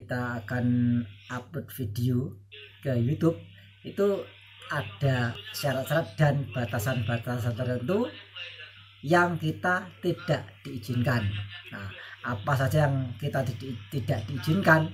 kita akan upload video ke YouTube, itu ada syarat-syarat dan batasan-batasan tertentu yang kita tidak diizinkan. Nah, apa saja yang kita tidak diizinkan?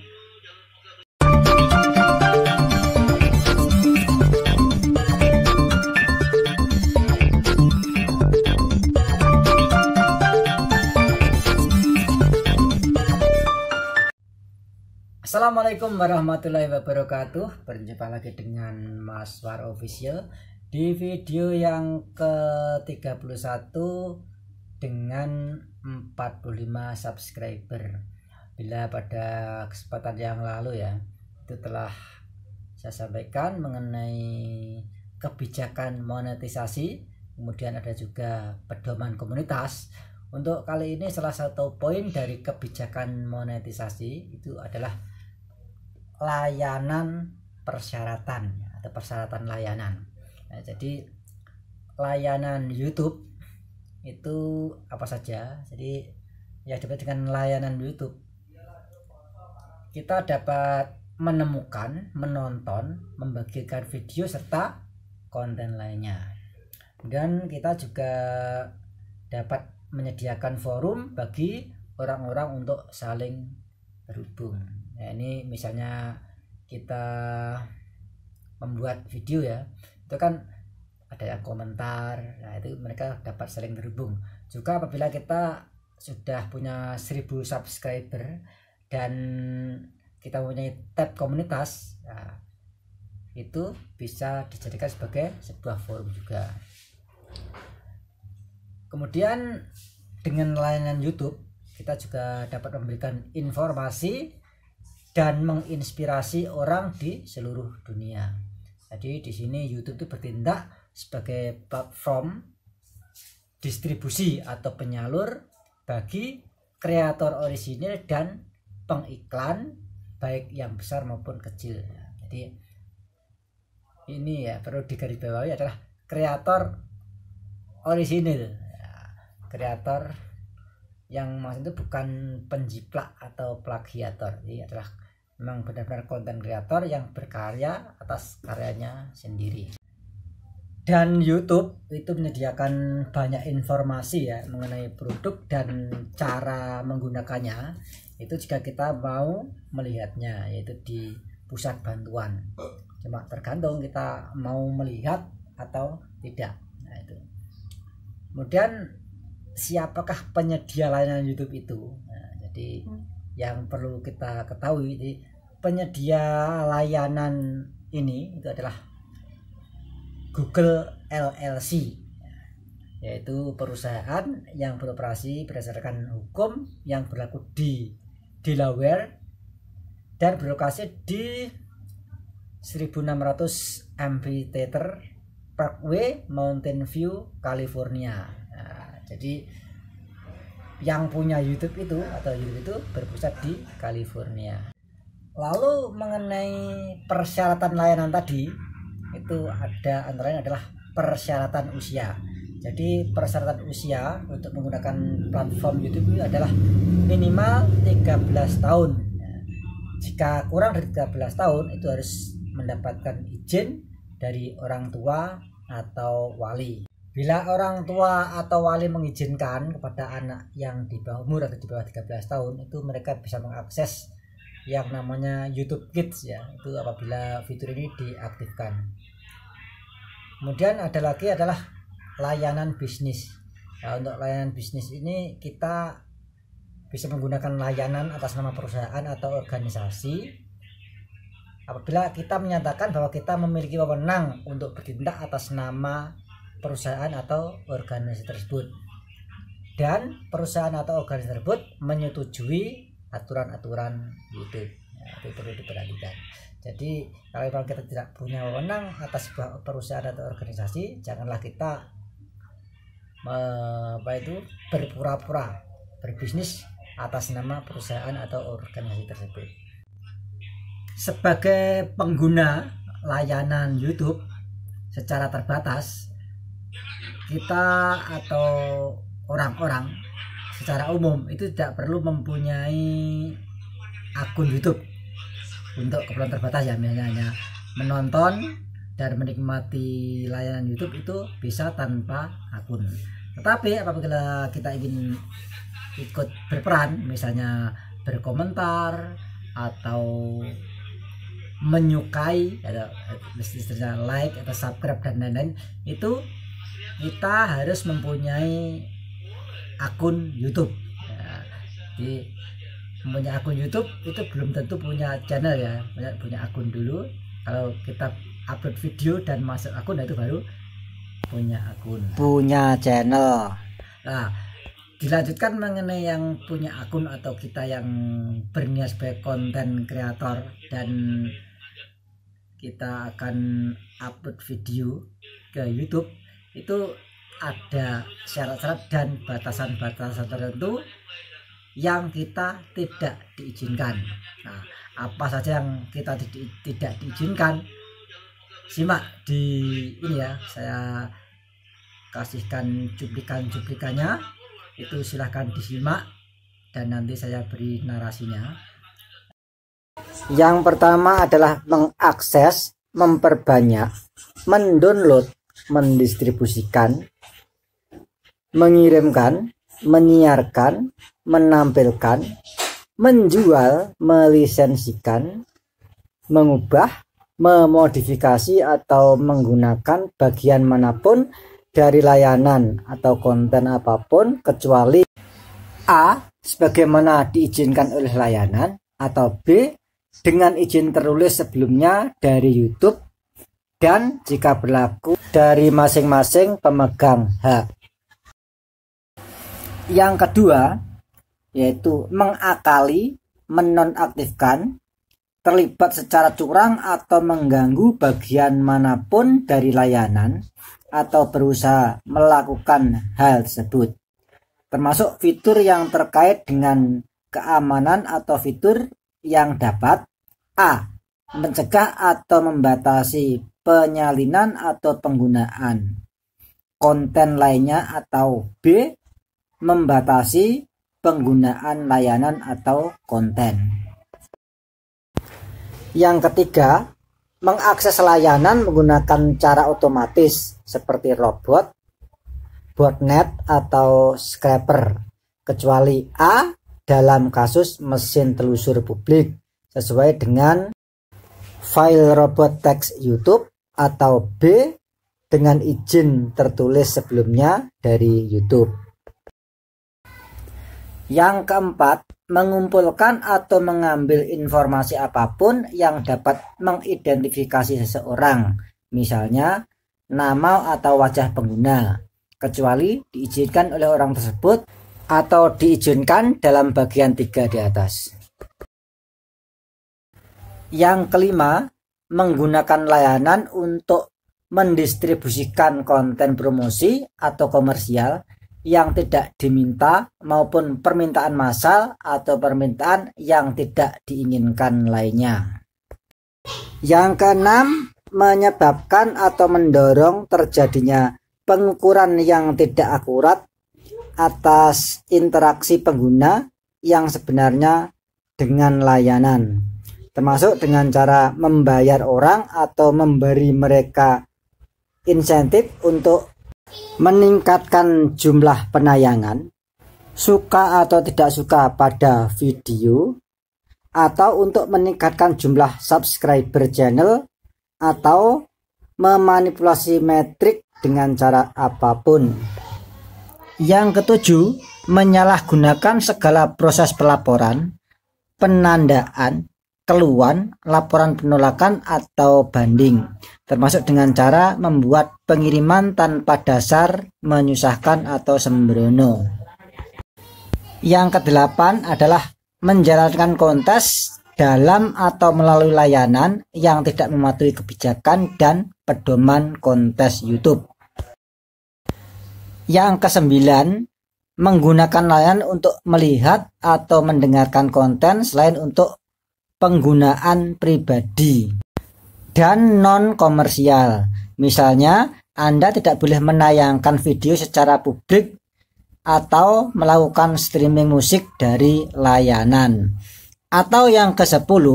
Assalamualaikum warahmatullahi wabarakatuh. Berjumpa lagi dengan Mas War Official di video yang ke-31 dengan 45 subscriber. Bila pada kesempatan yang lalu ya, itu telah saya sampaikan mengenai kebijakan monetisasi, kemudian ada juga pedoman komunitas. Untuk kali ini salah satu poin dari kebijakan monetisasi itu adalah layanan persyaratan atau persyaratan layanan. Nah, jadi layanan YouTube itu apa saja? Jadi ya dapat dengan layanan YouTube kita dapat menemukan, menonton, membagikan video serta konten lainnya. Dan kita juga dapat menyediakan forum bagi orang-orang untuk saling berhubung. Nah, ini misalnya kita membuat video ya, itu kan ada yang komentar, nah itu mereka dapat saling berhubung. Juga apabila kita sudah punya 1000 subscriber dan kita mempunyai tab komunitas, nah, itu bisa dijadikan sebagai sebuah forum juga. Kemudian dengan layanan YouTube kita juga dapat memberikan informasi dan menginspirasi orang di seluruh dunia. Jadi di sini YouTube itu bertindak sebagai platform distribusi atau penyalur bagi kreator orisinil dan pengiklan baik yang besar maupun kecil. Jadi ini ya perlu digarisbawahi adalah kreator orisinil, kreator yang maksud itu bukan penjiplak atau plagiator. Jadi adalah memang benar-benar konten kreator yang berkarya atas karyanya sendiri. Dan YouTube itu menyediakan banyak informasi ya mengenai produk dan cara menggunakannya. Itu jika kita mau melihatnya, yaitu di pusat bantuan. Cuma tergantung kita mau melihat atau tidak. Nah, itu. Kemudian siapakah penyedia layanan YouTube itu? Nah, jadi yang perlu kita ketahui, jadi penyedia layanan ini itu adalah Google LLC, yaitu perusahaan yang beroperasi berdasarkan hukum yang berlaku di Delaware dan berlokasi di 1600 Amphitheater Parkway, Mountain View, California. Jadi yang punya YouTube itu atau YouTube itu berpusat di California. Lalu mengenai persyaratan layanan tadi, itu ada antaranya adalah persyaratan usia. Jadi persyaratan usia untuk menggunakan platform YouTube itu adalah minimal 13 tahun. Jika kurang dari 13 tahun itu harus mendapatkan izin dari orang tua atau wali. Bila orang tua atau wali mengizinkan kepada anak yang di bawah umur atau di bawah 13 tahun, itu mereka bisa mengakses yang namanya YouTube Kids ya. Itu apabila fitur ini diaktifkan. Kemudian ada lagi adalah layanan bisnis. Nah, untuk layanan bisnis ini kita bisa menggunakan layanan atas nama perusahaan atau organisasi apabila kita menyatakan bahwa kita memiliki wewenang untuk bertindak atas nama perusahaan atau organisasi tersebut, dan perusahaan atau organisasi tersebut menyetujui aturan-aturan YouTube. Nah, itu perlu diperhatikan. Jadi kalau kita tidak punya wewenang atas sebuah perusahaan atau organisasi, janganlah kita berpura-pura berbisnis atas nama perusahaan atau organisasi tersebut. Sebagai pengguna layanan YouTube secara terbatas, kita atau orang-orang secara umum itu tidak perlu mempunyai akun YouTube. untuk keperluan terbatas ya, misalnya hanya menonton dan menikmati layanan YouTube itu bisa tanpa akun. Tetapi apabila kita ingin ikut berperan, misalnya berkomentar atau menyukai atau istilahnya like atau subscribe dan lain-lain, itu kita harus mempunyai akun YouTube ya. Jadi mempunyai akun YouTube itu belum tentu punya channel ya, punya akun dulu. Kalau kita upload video dan masuk akun, itu baru punya akun, punya channel. Nah, dilanjutkan mengenai yang punya akun atau kita yang berniat sebagai konten kreator dan kita akan upload video ke YouTube, itu ada syarat-syarat dan batasan-batasan tertentu yang kita tidak diizinkan. Nah, apa saja yang kita tidak diizinkan, simak di ini ya, saya kasihkan cuplikannya, itu silahkan disimak dan nanti saya beri narasinya. Yang pertama adalah mengakses, memperbanyak, mendownload, mendistribusikan, mengirimkan, menyiarkan, menampilkan, menjual, melisensikan, mengubah, memodifikasi atau menggunakan bagian manapun dari layanan atau konten apapun kecuali A. sebagaimana diizinkan oleh layanan, atau B. dengan izin tertulis sebelumnya dari YouTube dan jika berlaku dari masing-masing pemegang hak. Yang kedua yaitu mengakali, menonaktifkan, terlibat secara curang atau mengganggu bagian manapun dari layanan atau berusaha melakukan hal tersebut, termasuk fitur yang terkait dengan keamanan atau fitur yang dapat A. mencegah atau membatasi penyalinan atau penggunaan konten lainnya, atau B. membatasi penggunaan layanan atau konten. Yang ketiga, mengakses layanan menggunakan cara otomatis seperti robot, botnet atau scraper, kecuali A. dalam kasus mesin telusur publik sesuai dengan file robot teks YouTube, atau B. dengan izin tertulis sebelumnya dari YouTube. Yang keempat, mengumpulkan atau mengambil informasi apapun yang dapat mengidentifikasi seseorang, misalnya nama atau wajah pengguna, kecuali diizinkan oleh orang tersebut atau diizinkan dalam bagian 3 di atas. Yang kelima, menggunakan layanan untuk mendistribusikan konten promosi atau komersial yang tidak diminta maupun permintaan massal atau permintaan yang tidak diinginkan lainnya. Yang keenam, menyebabkan atau mendorong terjadinya pengukuran yang tidak akurat atas interaksi pengguna yang sebenarnya dengan layanan, termasuk dengan cara membayar orang atau memberi mereka insentif untuk meningkatkan jumlah penayangan, suka atau tidak suka pada video, atau untuk meningkatkan jumlah subscriber channel, atau memanipulasi metrik dengan cara apapun. Yang ketujuh, menyalahgunakan segala proses pelaporan, penandaan, keluhan, laporan penolakan atau banding, termasuk dengan cara membuat pengiriman tanpa dasar, menyusahkan atau sembrono. Yang kedelapan adalah menjalankan kontes dalam atau melalui layanan yang tidak mematuhi kebijakan dan pedoman kontes YouTube. Yang kesembilan, menggunakan layanan untuk melihat atau mendengarkan konten selain untuk penggunaan pribadi dan non-komersial. Misalnya, Anda tidak boleh menayangkan video secara publik atau melakukan streaming musik dari layanan. Atau yang ke-10,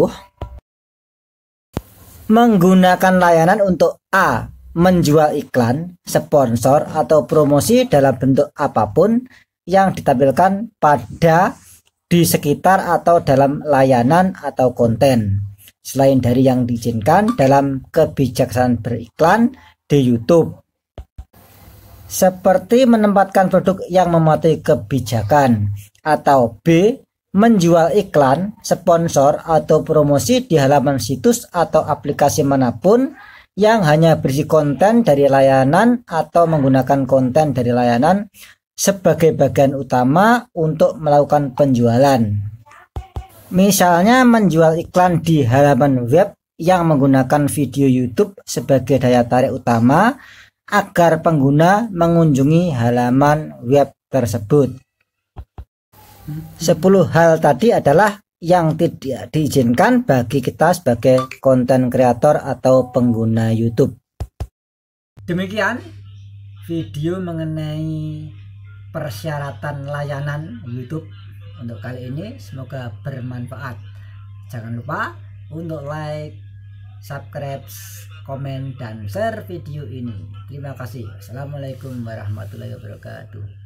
Menggunakan layanan untuk A. Menjual iklan, sponsor, atau promosi dalam bentuk apapun yang ditampilkan pada, di sekitar, atau dalam layanan atau konten selain dari yang diizinkan dalam kebijaksanaan beriklan di YouTube. Seperti menempatkan produk yang mematuhi kebijakan. Atau B. Menjual iklan, sponsor, atau promosi di halaman situs atau aplikasi manapun yang hanya berisi konten dari layanan atau menggunakan konten dari layanan sebagai bagian utama untuk melakukan penjualan. Misalnya menjual iklan di halaman web yang menggunakan video YouTube sebagai daya tarik utama agar pengguna mengunjungi halaman web tersebut. 10 hal tadi adalah yang tidak diizinkan bagi kita sebagai konten kreator atau pengguna YouTube. Demikian video mengenai persyaratan layanan YouTube untuk kali ini, semoga bermanfaat. Jangan lupa untuk like, subscribe, komen, dan share video ini. Terima kasih. Assalamualaikum warahmatullahi wabarakatuh.